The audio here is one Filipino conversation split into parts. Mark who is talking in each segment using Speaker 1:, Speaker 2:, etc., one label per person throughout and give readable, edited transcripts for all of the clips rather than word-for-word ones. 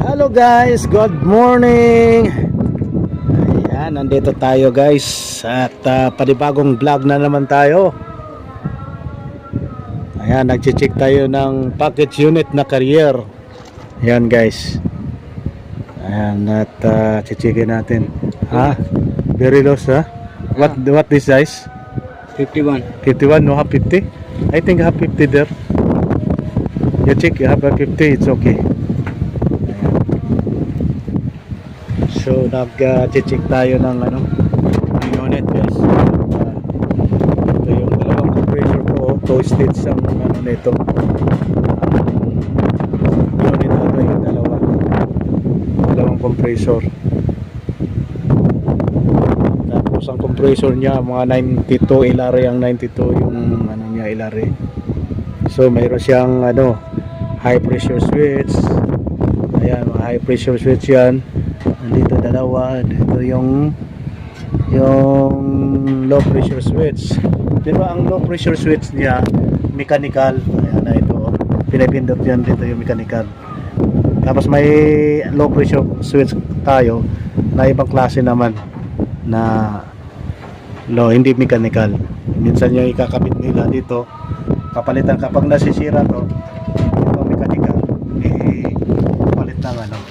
Speaker 1: Hello guys, good morning. Ayan, nandito tayo guys. At panibagong vlog na naman tayo. Ayan, nag-check tayo ng package unit na carrier. Ayan guys. Ayan, at checkin natin. Very low ha? What this size?
Speaker 2: 51.
Speaker 1: 51, no have 50? I think have 50 there. You check, you have a 50, it's okay. So nag-check tayo ng unit guys. Ito yung dalawang compressor ko, toasted ang nito. Unit na ito yung dalawang compressor. Tapos ang compressor niya mga 92 ilare, ang 92 yung niya ilare. So mayroon siyang high pressure switch. Ayan, mga high pressure switch yan. Dito dalawa, dito yung low pressure switch. Pero ang low pressure switch niya mechanical. Ayan na ito. Pinipindot yan dito yung mechanical. Tapos may low pressure switch tayo na ibang klase naman na low, hindi mechanical. Minsan yung ikakabit nila dito, kapalitan kapag nasisira to, ito mechanical, palit ng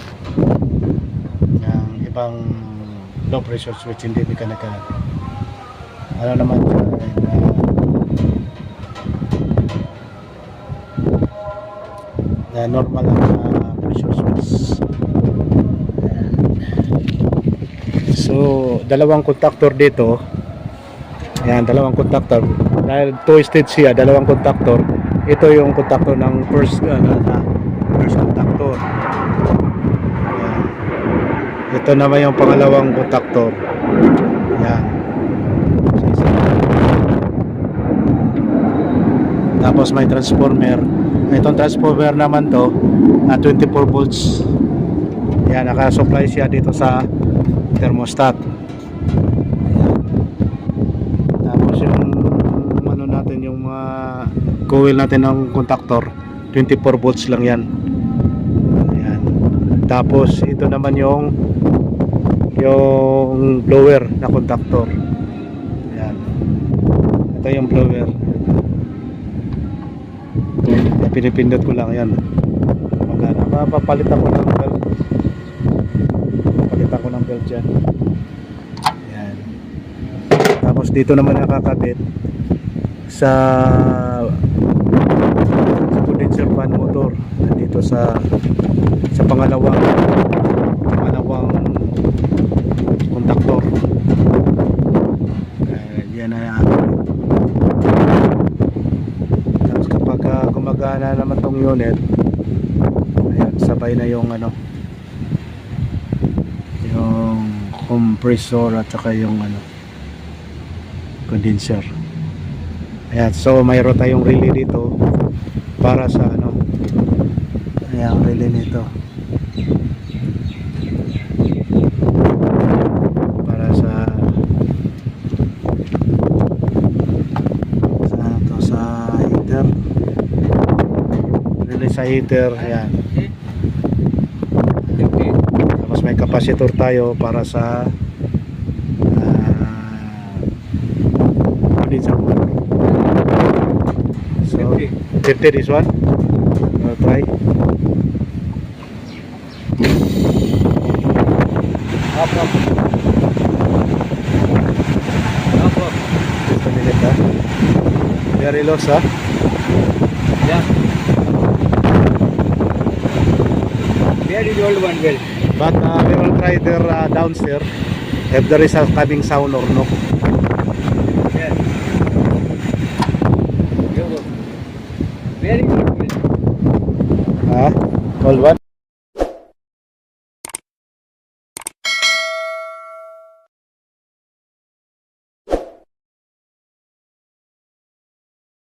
Speaker 1: ibang low pressure switch, hindi mechanical. Naman na normal na pressure switch. So dalawang contactor dito. Ayan, dalawang contactor. Dahil two-stage siya, dalawang contactor. Ito yung contactor ng first contactor. Ito naman yung pangalawang contactor. Yan. Tapos may transformer. Itong transformer naman to 24 volts. Yan, naka-supply siya dito sa thermostat. Tapos yung natin, yung mga coil natin ng contactor, 24 volts lang yan. Yan. Tapos ito naman yung blower na contactor. Ayan. Ito yung blower. Pinipindot ko lang yan. Papalitan ko ng belt. Papalitan ko ng belt dyan. Ayan. Tapos dito naman nakakabit sa condenser fan motor. Dito sa pangalawang contactor. Yan na. Tapos kapag gumagana naman tong unit, ayan, sabay na yung yung compressor at saka yung condenser. Ayan, so mayroon tayong relay dito para sa ayan, relay nito. Sa heater, ayan. Tapos may capacitor tayo para sa so 50 this one. I'll try. Up. Just a minute ha. Very low ha.
Speaker 2: Yeah. Where is old one well?
Speaker 1: But we will try there downstairs if there is a cabin sound or no.
Speaker 2: Yes. Where is old well?
Speaker 1: Old one?